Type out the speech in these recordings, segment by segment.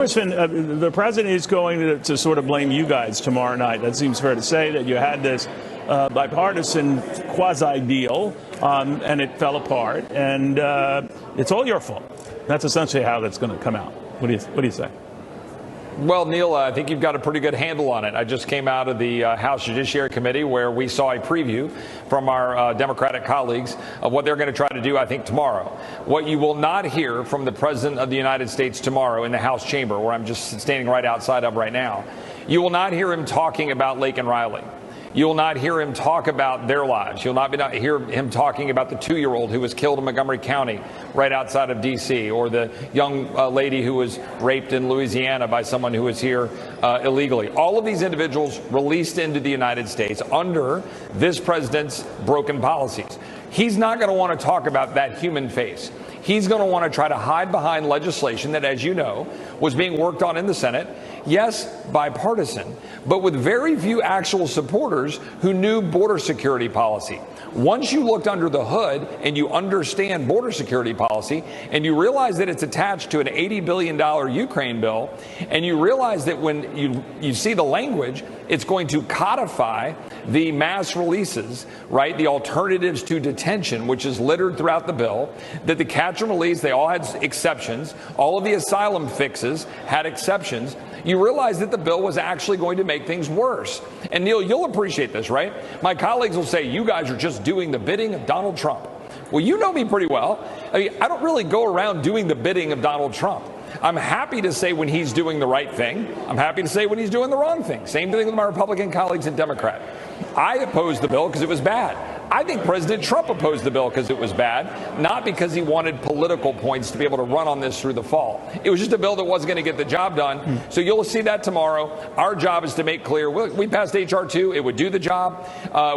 The president is going to sort of blame you guys tomorrow night. That seems fair to say, that you had this bipartisan quasi-deal and it fell apart, and it's all your fault. That's essentially how that's going to come out. What do you say? Well, Neil, I think you've got a pretty good handle on it. I just came out of the House Judiciary Committee where we saw a preview from our Democratic colleagues of what they're going to try to do, I think, tomorrow. What you will not hear from the President of the United States tomorrow in the House chamber, where I'm just standing right outside of right now, you will not hear him talking about Lake and Riley. You will not hear him talk about their lives. You'll not hear him talking about the 2-year-old who was killed in Montgomery County right outside of D.C., or the young lady who was raped in Louisiana by someone who was here illegally. All of these individuals released into the United States under this president's broken policies. He's not going to want to talk about that human face. He's going to want to try to hide behind legislation that, as you know, was being worked on in the Senate. Yes, bipartisan, but with very few actual supporters who knew border security policy. Once you looked under the hood and you understand border security policy, and you realize that it's attached to an $80 billion Ukraine bill, and you realize that when you see the language, it's going to codify the mass releases, right? The alternatives to detention, which is littered throughout the bill, that the catch and release, they all had exceptions. All of the asylum fixes had exceptions. You realize that the bill was actually going to make things worse. And Neil, you'll appreciate this, right? My colleagues will say, you guys are just doing the bidding of Donald Trump. Well, you know me pretty well. I mean, I don't really go around doing the bidding of Donald Trump. I'm happy to say when he's doing the right thing. I'm happy to say when he's doing the wrong thing. Same thing with my Republican colleagues and Democrat. I opposed the bill because it was bad. I think President Trump opposed the bill because it was bad, not because he wanted political points to be able to run on this through the fall. It was just a bill that wasn't going to get the job done. So you'll see that tomorrow. Our job is to make clear we passed H.R. 2. It would do the job.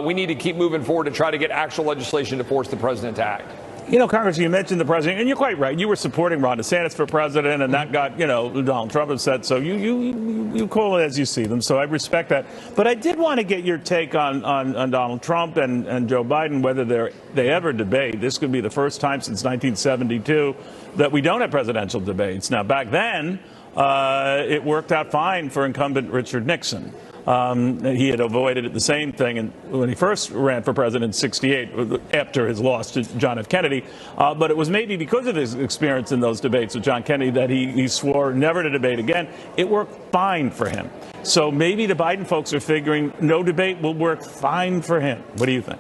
We need to keep moving forward to try to get actual legislation to force the president to act. You know, Congressman, you mentioned the president, and you're quite right. You were supporting Ron DeSantis for president, and that got, Donald Trump upset. So you call it as you see them. So I respect that. But I did want to get your take on Donald Trump and Joe Biden, whether they ever debate. This could be the first time since 1972 that we don't have presidential debates. Now, back then, it worked out fine for incumbent Richard Nixon. He had avoided the same thing when he first ran for president in '68 after his loss to John F. Kennedy. But it was maybe because of his experience in those debates with John Kennedy that he swore never to debate again. It worked fine for him. So maybe the Biden folks are figuring no debate will work fine for him. What do you think?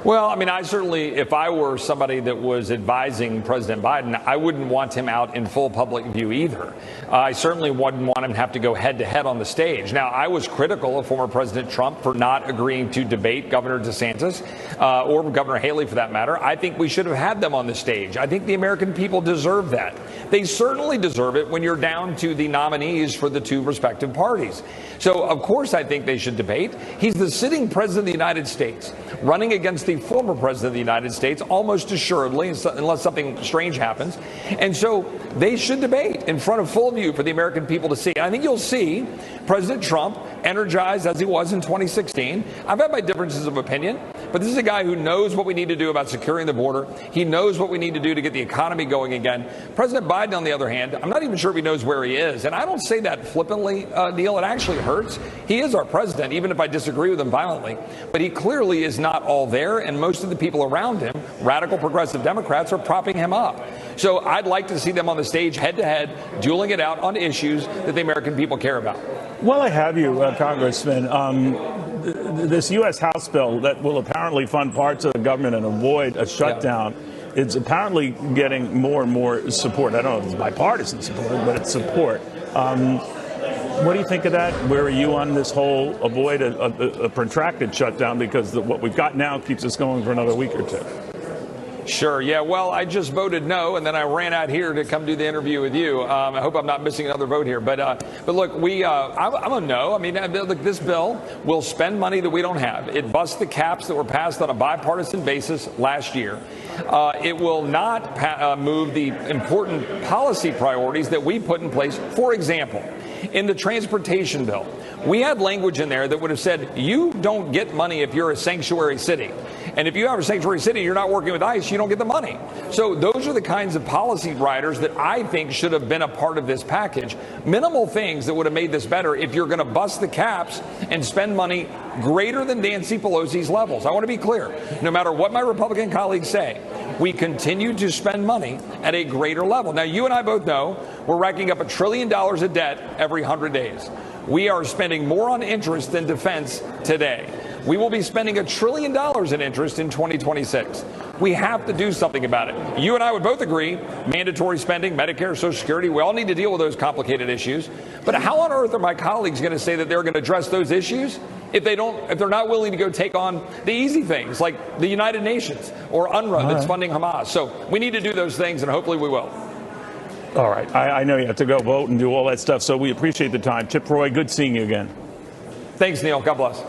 Well, I mean, I certainly, if I were somebody that was advising President Biden, I wouldn't want him out in full public view either. I certainly wouldn't want him to have to go head to head on the stage. Now, I was critical of former President Trump for not agreeing to debate Governor DeSantis or Governor Haley, for that matter. I think we should have had them on the stage. I think the American people deserve that. They certainly deserve it when you're down to the nominees for the two respective parties. So, of course, I think they should debate. He's the sitting president of the United States, running against the former president of the United States, almost assuredly, unless something strange happens. And so they should debate in front of full view for the American people to see. I think you'll see President Trump energized as he was in 2016. I've had my differences of opinion, but this is a guy who knows what we need to do about securing the border. He knows what we need to do to get the economy going again. President Biden, on the other hand, I'm not even sure if he knows where he is. And I don't say that flippantly, Neil. It actually hurts. He is our president, even if I disagree with him violently. But he clearly is not all there. And most of the people around him, radical progressive Democrats, are propping him up. So I'd like to see them on the stage head to head, dueling it out on issues that the American people care about. Well, I have you, Congressman. This U.S. House bill that will apparently fund parts of the government and avoid a shutdown, it's apparently getting more and more support. I don't know if it's bipartisan support, but it's support. What do you think of that? Where are you on this whole avoid a protracted shutdown, because what we've got now keeps us going for another week or two? Sure. Yeah. Well, I just voted no, and then I ran out here to come do the interview with you. I hope I'm not missing another vote here. But look, I'm a no. I mean, look, this bill will spend money that we don't have. It busts the caps that were passed on a bipartisan basis last year. It will not move the important policy priorities that we put in place. For example, in the transportation bill, we had language in there that would have said you don't get money if you're a sanctuary city. And if you have a sanctuary city, you're not working with ICE, you don't get the money. So those are the kinds of policy riders that I think should have been a part of this package. Minimal things that would have made this better if you're going to bust the caps and spend money greater than Nancy Pelosi's levels. I want to be clear. No matter what my Republican colleagues say, we continue to spend money at a greater level. Now, you and I both know we're racking up $1 trillion of debt every 100 days. We are spending more on interest than defense today. We will be spending $1 trillion in interest in 2026. We have to do something about it. You and I would both agree, mandatory spending, Medicare, Social Security, we all need to deal with those complicated issues. But how on earth are my colleagues going to say that they're going to address those issues if they're not willing to go take on the easy things like the United Nations or UNRWA that's funding Hamas? So we need to do those things, and hopefully we will. All right. I know you have to go vote and do all that stuff, so we appreciate the time. Chip Roy, good seeing you again. Thanks, Neil. God bless.